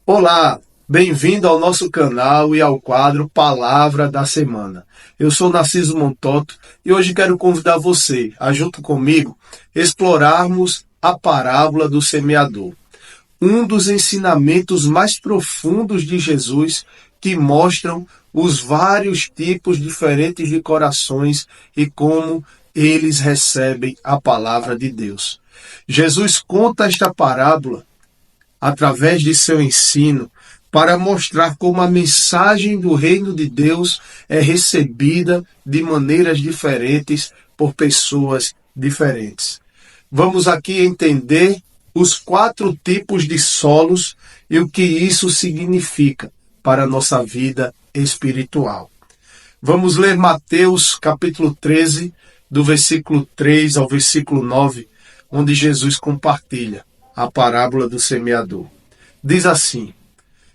Olá, bem-vindo ao nosso canal e ao quadro Palavra da Semana. Eu sou Narciso Montoto e hoje quero convidar você a, junto comigo, explorarmos a parábola do semeador, um dos ensinamentos mais profundos de Jesus que mostram os vários tipos diferentes de corações e como eles recebem a palavra de Deus. Jesus conta esta parábola através de seu ensino, para mostrar como a mensagem do reino de Deus é recebida de maneiras diferentes por pessoas diferentes. Vamos aqui entender os 4 tipos de solos e o que isso significa para a nossa vida espiritual. Vamos ler Mateus capítulo 13, do versículo 3 ao versículo 9, onde Jesus compartilha a parábola do semeador. Diz assim: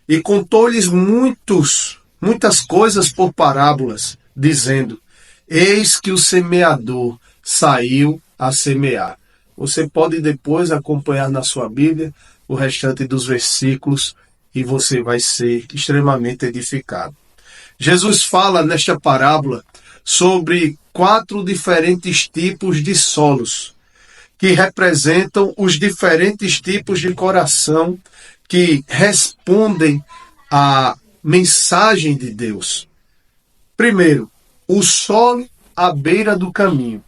E contou-lhes muitas coisas por parábolas, dizendo: Eis que o semeador saiu a semear. Você pode depois acompanhar na sua Bíblia o restante dos versículos e você vai ser extremamente edificado. Jesus fala nesta parábola sobre 4 diferentes tipos de solos, que representam os diferentes tipos de coração que respondem à mensagem de Deus. Primeiro, o solo à beira do caminho.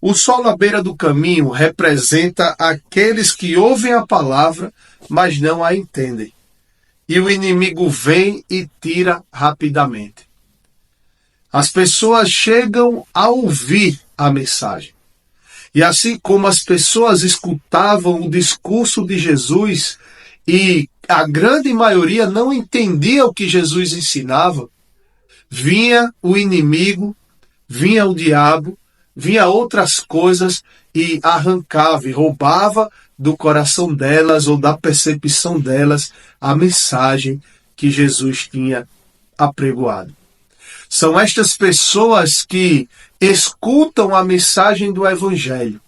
O solo à beira do caminho representa aqueles que ouvem a palavra, mas não a entendem. E o inimigo vem e tira rapidamente. As pessoas chegam a ouvir a mensagem. E assim como as pessoas escutavam o discurso de Jesus e a grande maioria não entendia o que Jesus ensinava, vinha o inimigo, vinha o diabo, vinha outras coisas e arrancava e roubava do coração delas ou da percepção delas a mensagem que Jesus tinha apregoado. São estas pessoas que escutam a mensagem do Evangelho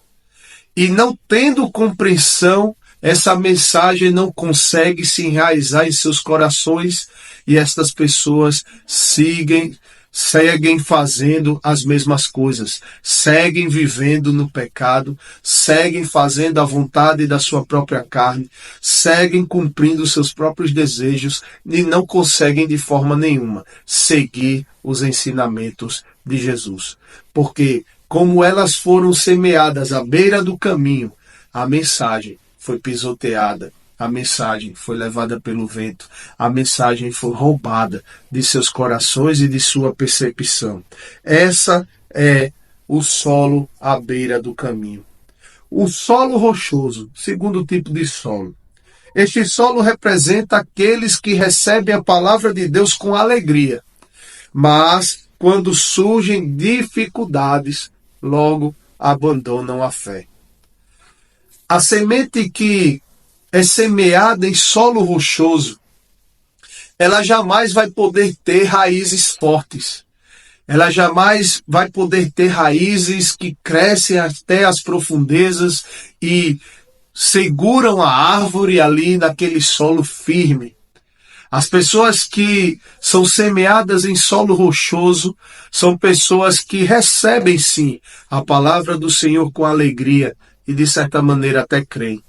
e, não tendo compreensão, essa mensagem não consegue se enraizar em seus corações e estas pessoas seguem fazendo as mesmas coisas, seguem vivendo no pecado, seguem fazendo a vontade da sua própria carne, seguem cumprindo seus próprios desejos e não conseguem de forma nenhuma seguir os ensinamentos de Jesus. Porque, como elas foram semeadas à beira do caminho, a mensagem foi pisoteada, a mensagem foi levada pelo vento, a mensagem foi roubada de seus corações e de sua percepção. Essa é o solo à beira do caminho. O solo rochoso, segundo tipo de solo. Este solo representa aqueles que recebem a palavra de Deus com alegria, mas quando surgem dificuldades, logo abandonam a fé. A semente que é semeada em solo rochoso, ela jamais vai poder ter raízes fortes. Ela jamais vai poder ter raízes que crescem até as profundezas e seguram a árvore ali naquele solo firme. As pessoas que são semeadas em solo rochoso são pessoas que recebem sim a palavra do Senhor com alegria e de certa maneira até creem.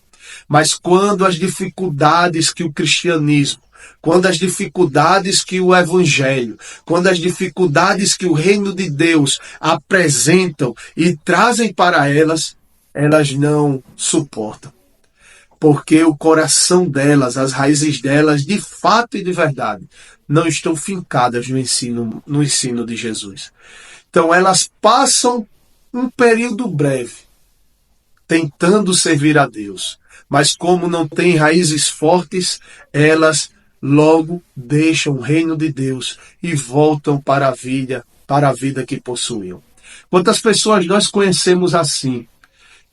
Mas quando as dificuldades que o cristianismo, quando as dificuldades que o evangelho, quando as dificuldades que o reino de Deus apresentam e trazem para elas, elas não suportam. Porque o coração delas, as raízes delas, de fato e de verdade, não estão fincadas no ensino de Jesus. Então elas passam um período breve tentando servir a Deus. Mas como não têm raízes fortes, elas logo deixam o reino de Deus e voltam para a vida que possuíam. Quantas pessoas nós conhecemos assim,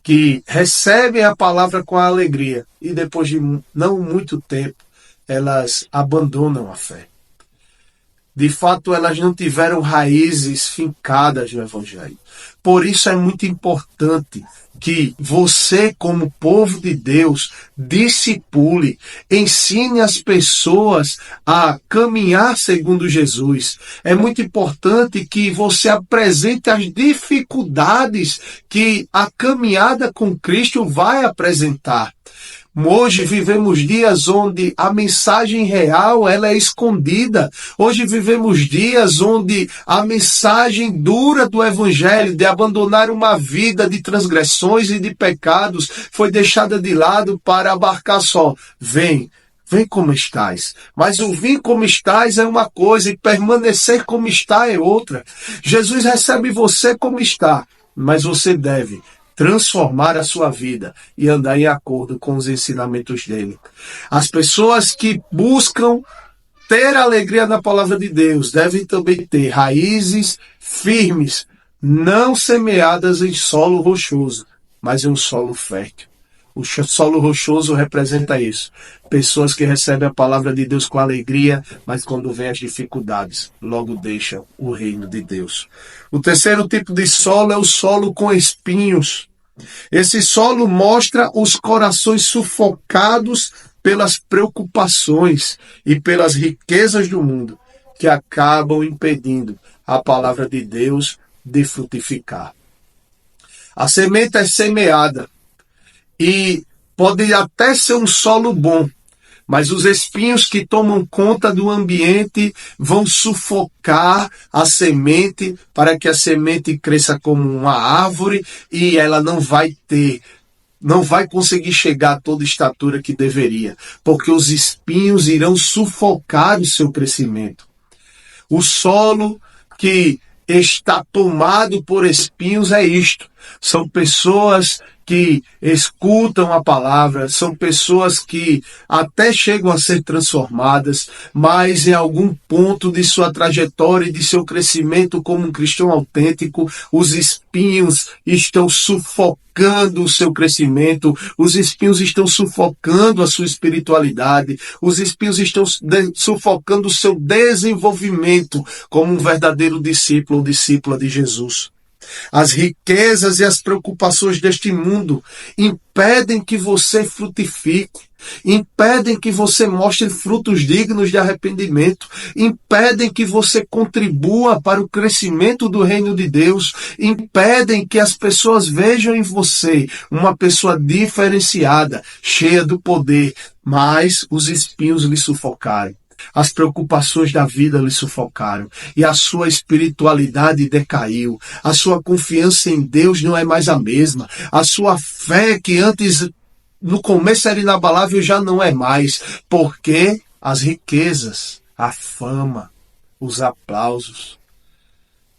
que recebem a palavra com alegria e depois de não muito tempo, elas abandonam a fé. De fato, elas não tiveram raízes fincadas no Evangelho. Por isso é muito importante que você, como povo de Deus, discipule, ensine as pessoas a caminhar segundo Jesus. É muito importante que você apresente as dificuldades que a caminhada com Cristo vai apresentar. Hoje vivemos dias onde a mensagem real ela é escondida. Hoje vivemos dias onde a mensagem dura do Evangelho de abandonar uma vida de transgressões e de pecados foi deixada de lado para abarcar só. Vem como estás. Mas o vir como estás é uma coisa e permanecer como está é outra. Jesus recebe você como está, mas você deve transformar a sua vida e andar em acordo com os ensinamentos dele. As pessoas que buscam ter alegria na palavra de Deus devem também ter raízes firmes, não semeadas em solo rochoso, mas em um solo fértil. O solo rochoso representa isso. Pessoas que recebem a palavra de Deus com alegria, mas quando vem as dificuldades, logo deixam o reino de Deus. O terceiro tipo de solo é o solo com espinhos. Esse solo mostra os corações sufocados pelas preocupações e pelas riquezas do mundo, que acabam impedindo a palavra de Deus de frutificar. A semente é semeada e pode até ser um solo bom, mas os espinhos que tomam conta do ambiente vão sufocar a semente para que a semente cresça como uma árvore e ela não vai conseguir chegar a toda a estatura que deveria, porque os espinhos irão sufocar o seu crescimento. O solo que está tomado por espinhos é isto. São pessoas que escutam a palavra, são pessoas que até chegam a ser transformadas, mas em algum ponto de sua trajetória e de seu crescimento como um cristão autêntico, os espinhos estão sufocando o seu crescimento, os espinhos estão sufocando a sua espiritualidade, os espinhos estão sufocando o seu desenvolvimento como um verdadeiro discípulo ou discípula de Jesus. As riquezas e as preocupações deste mundo impedem que você frutifique, impedem que você mostre frutos dignos de arrependimento, impedem que você contribua para o crescimento do reino de Deus, impedem que as pessoas vejam em você uma pessoa diferenciada, cheia do poder, mas os espinhos lhe sufocarem. As preocupações da vida lhe sufocaram e a sua espiritualidade decaiu. A sua confiança em Deus não é mais a mesma. A sua fé que antes, no começo era inabalável, já não é mais. Porque as riquezas, a fama, os aplausos.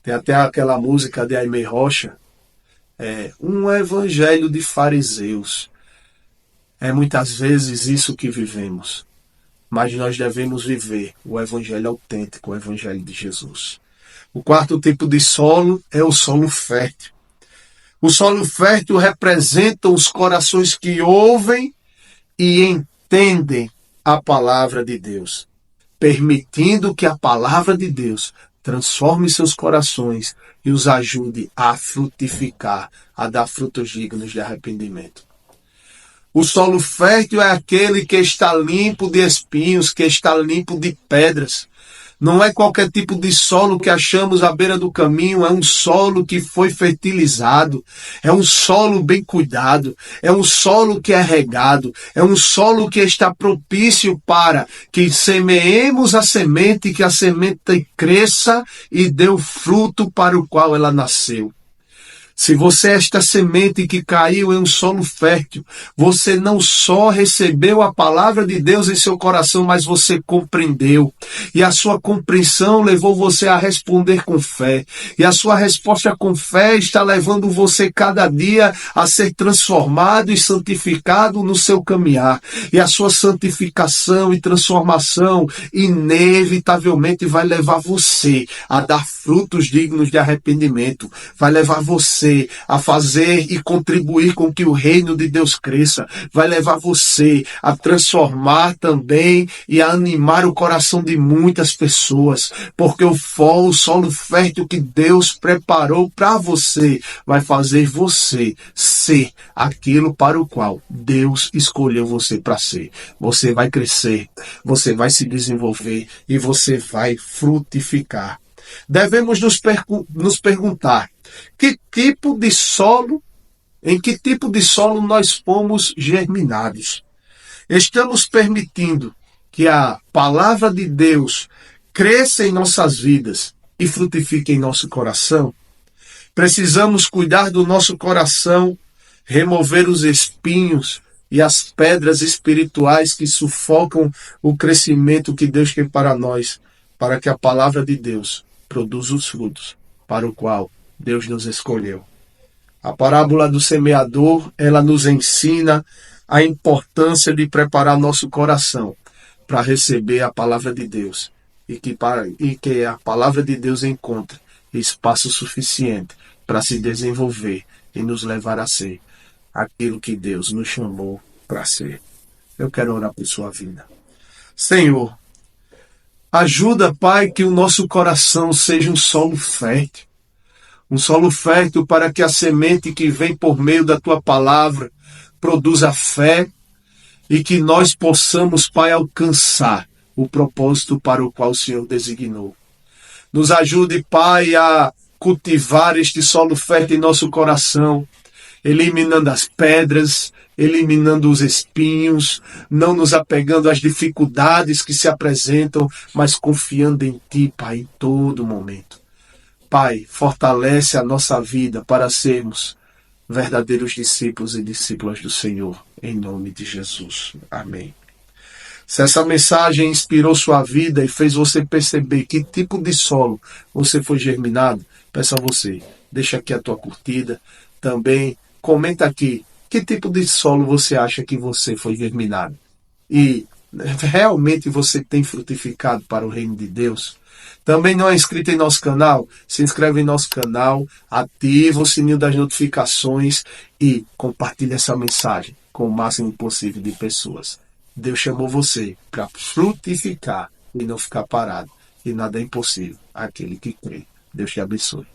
Tem até aquela música de Aimee Rocha. Um evangelho de fariseus. É muitas vezes isso que vivemos. Mas nós devemos viver o evangelho autêntico, o evangelho de Jesus. O quarto tipo de solo é o solo fértil. O solo fértil representa os corações que ouvem e entendem a palavra de Deus, permitindo que a palavra de Deus transforme seus corações e os ajude a frutificar, a dar frutos dignos de arrependimento. O solo fértil é aquele que está limpo de espinhos, que está limpo de pedras. Não é qualquer tipo de solo que achamos à beira do caminho, é um solo que foi fertilizado, é um solo bem cuidado, é um solo que é regado, é um solo que está propício para que semeemos a semente, que a semente cresça e dê o fruto para o qual ela nasceu. Se você é esta semente que caiu em um solo fértil, você não só recebeu a palavra de Deus em seu coração, mas você compreendeu. E a sua compreensão levou você a responder com fé. E a sua resposta com fé está levando você cada dia a ser transformado e santificado no seu caminhar. E a sua santificação e transformação inevitavelmente vai levar você a dar frutos dignos de arrependimento. Vai levar você você a fazer e contribuir com que o reino de Deus cresça. Vai levar você a transformar também e a animar o coração de muitas pessoas, porque o solo fértil que Deus preparou para você vai fazer você ser aquilo para o qual Deus escolheu você para ser. Você vai crescer, você vai se desenvolver e você vai frutificar. Devemos nos perguntar em que tipo de solo nós fomos germinados. Estamos permitindo que a palavra de Deus cresça em nossas vidas e frutifique em nosso coração? Precisamos cuidar do nosso coração, remover os espinhos e as pedras espirituais que sufocam o crescimento que Deus tem para nós, para que a palavra de Deus produza os frutos para o qual Deus nos escolheu. A parábola do semeador, ela nos ensina a importância de preparar nosso coração para receber a palavra de Deus e que a palavra de Deus encontre espaço suficiente para se desenvolver e nos levar a ser aquilo que Deus nos chamou para ser. Eu quero orar por sua vida. Senhor, ajuda, Pai, que o nosso coração seja um solo fértil para que a semente que vem por meio da Tua palavra produza fé e que nós possamos, Pai, alcançar o propósito para o qual o Senhor designou. Nos ajude, Pai, a cultivar este solo fértil em nosso coração, eliminando as pedras, eliminando os espinhos, não nos apegando às dificuldades que se apresentam, mas confiando em Ti, Pai, em todo momento. Pai, fortalece a nossa vida para sermos verdadeiros discípulos e discípulas do Senhor, em nome de Jesus. Amém. Se essa mensagem inspirou sua vida e fez você perceber que tipo de solo você foi germinado, peço a você, deixa aqui a tua curtida. Também comenta aqui que tipo de solo você acha que você foi germinado. E realmente você tem frutificado para o reino de Deus? Também não é inscrito em nosso canal? Se inscreve em nosso canal, ativa o sininho das notificações e compartilha essa mensagem com o máximo possível de pessoas. Deus chamou você para frutificar e não ficar parado. E nada é impossível àquele que crê. Deus te abençoe.